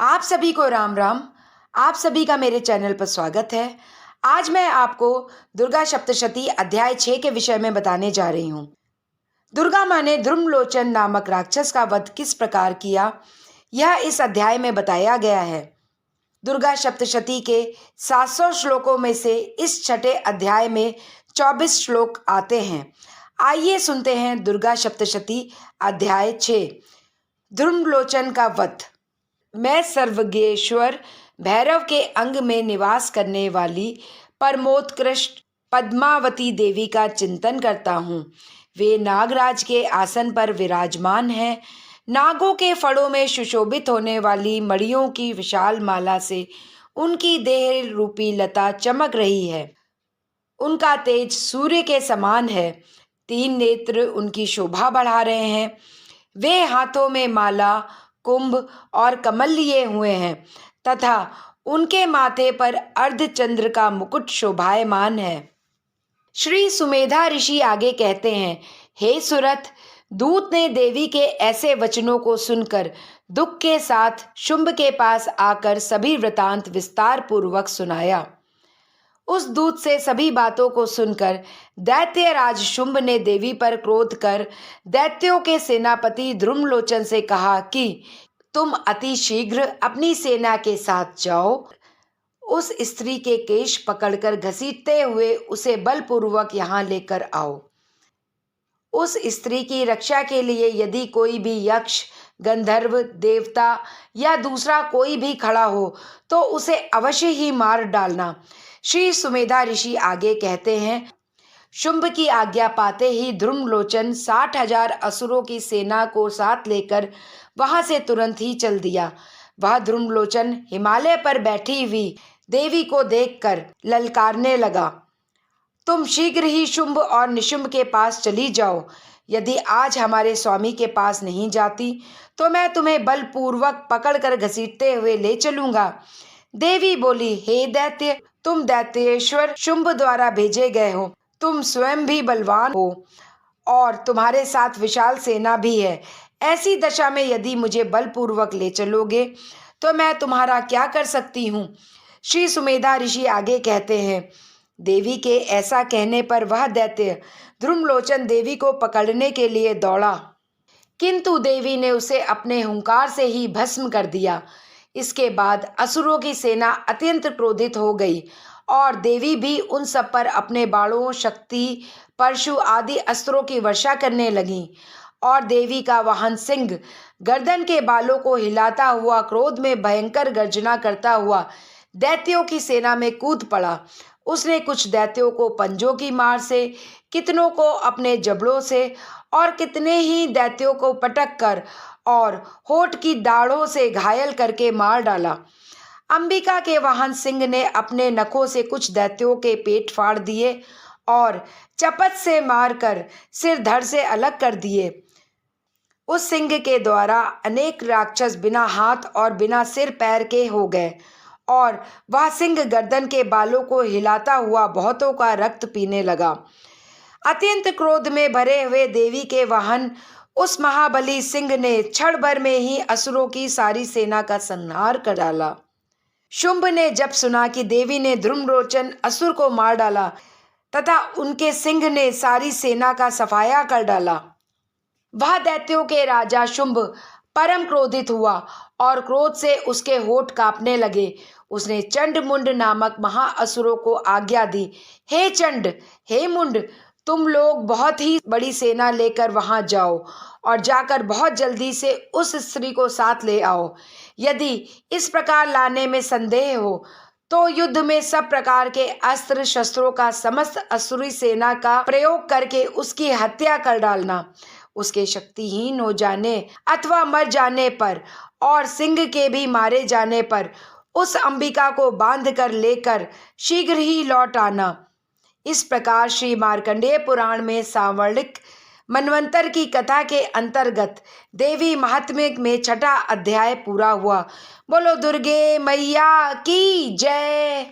आप सभी को राम राम। आप सभी का मेरे चैनल पर स्वागत है। आज मैं आपको दुर्गा सप्तशती अध्याय 6 के विषय में बताने जा रही हूँ। दुर्गा माँ ने ध्रुमलोचन नामक राक्षस का वध किस प्रकार किया, यह इस अध्याय में बताया गया है। दुर्गा सप्तशती के 700 श्लोकों में से इस छठे अध्याय में 24 श्लोक आते हैं। आइए सुनते हैं दुर्गा सप्तशती अध्याय 6, ध्रुमलोचन का वध। मैं सर्वज्ञेश्वर भैरव के अंग में निवास करने वाली परमोत्कृष्ट पद्मावती देवी का चिंतन करता हूँ। वे नागराज के आसन पर विराजमान हैं। नागों के फड़ों में सुशोभित होने वाली मणियों की विशाल माला से उनकी देह रूपी लता चमक रही है। उनका तेज सूर्य के समान है। 3 नेत्र उनकी शोभा बढ़ा रहे हैं। वे हाथों में माला, कुंभ और कमल लिए हुए हैं तथा उनके माथे पर अर्धचंद्र का मुकुट शोभायमान है। श्री सुमेधा ऋषि आगे कहते हैं, हे सुरथ, दूत ने देवी के ऐसे वचनों को सुनकर दुख के साथ शुंभ के पास आकर सभी वृतांत विस्तार पूर्वक सुनाया। उस दूत से सभी बातों को सुनकर दैत्यराज शुंभ ने देवी पर क्रोध कर दैत्यों के सेनापति ध्रुमलोचन से कहा कि तुम अति शीघ्र अपनी सेना के साथ जाओ। उस स्त्री के केश पकड़कर घसीटते हुए उसे बलपूर्वक यहाँ लेकर आओ। उस स्त्री की रक्षा के लिए यदि कोई भी यक्ष, गंधर्व, देवता या दूसरा कोई भी खड़ा हो तो उसे अवश्य ही मार डालना। श्री सुमेधा ऋषि आगे कहते हैं, शुंभ की आज्ञा पाते ही ध्रुमलोचन 60,000 असुरों की सेना को साथ लेकर वहां से तुरंत ही चल दिया। वह ध्रुमलोचन हिमालय पर बैठी हुई देवी को देखकर ललकारने लगा, तुम शीघ्र ही शुंभ और निशुंभ के पास चली जाओ। यदि आज हमारे स्वामी के पास नहीं जाती तो मैं तुम्हें बलपूर्वक पकड़कर घसीटते हुए ले चलूंगा। देवी बोली, हे दैत्य, तुम दैत्येश्वर शुंभ द्वारा भेजे गए हो। तुम स्वयं भी बलवान हो और तुम्हारे साथ विशाल सेना भी है। ऐसी दशा में यदि मुझे बलपूर्वक ले चलोगे तो मैं तुम्हारा क्या कर सकती हूँ। श्री सुमेधा ऋषि आगे कहते हैं, देवी के ऐसा कहने पर वह दैत्य ध्रुमलोचन देवी को पकड़ने के लिए दौड़ा, किंतु देवी ने उसे अपने हुंकार से ही भस्म कर दिया। इसके बाद असुरों की सेना अत्यंत क्रोधित हो गई और देवी भी उन सब पर अपने बाणों, शक्ति, परशु आदि अस्त्रों की वर्षा करने लगी। और देवी का वाहन सिंह गर्दन के बालों को हिलाता हुआ क्रोध में भयंकर गर्जना करता हुआ दैत्यों की सेना में कूद पड़ा। उसने कुछ दैत्यों को पंजों की मार से, कितनों को अपने जबड़ों से और कितने ही दैत्यों को पटक कर और होठ की दाढ़ों से घायल करके मार डाला। अंबिका के वाहन सिंह ने अपने नखों से कुछ दैत्यों के पेट फाड़ दिए और चपत से मारकर सिर धड़ से अलग कर दिए। उस सिंह के द्वारा अनेक राक्षस बिना हाथ और बिना सिर पैर के हो गए और वह सिंह गर्दन के बालों को हिलाता हुआ बहुतों का रक्त पीने लगा। अत्यंत क्रोध में भरे हुए देवी के वाहन उस महाबली सिंह ने क्षण भर में ही असुरों की सारी सेना का संहार कर डाला। शुंभ ने जब सुना कि देवी ने ध्रुमलोचन असुर को मार डाला तथा उनके सिंह ने सारी सेना का सफाया कर डाला, वह दैत्यों के राजा शुंभ परम क्रोधित हुआ और क्रोध से उसके होठ कांपने लगे। उसने चंड मुंड नामक महाअसुरों को आज्ञा दी, हे चंड, हे मुंड, तुम लोग बहुत ही बड़ी सेना लेकर वहां जाओ और जाकर बहुत जल्दी से उस स्त्री को साथ ले आओ। यदि इस प्रकार लाने में संदेह हो तो युद्ध में सब प्रकार के अस्त्र शस्त्रों का समस्त असुरी सेना का प्रयोग करके उसकी हत्या कर डालना। उसके शक्तिहीन हो जाने अथवा मर जाने पर और सिंह के भी मारे जाने पर उस अंबिका को बांध कर लेकर शीघ्र ही लौट आना। इस प्रकार श्री मार्कंडेय पुराण में सांवर्णिक मनवंतर की कथा के अंतर्गत देवी महात्म्य में छठा अध्याय पूरा हुआ। बोलो दुर्गे मैया की जय।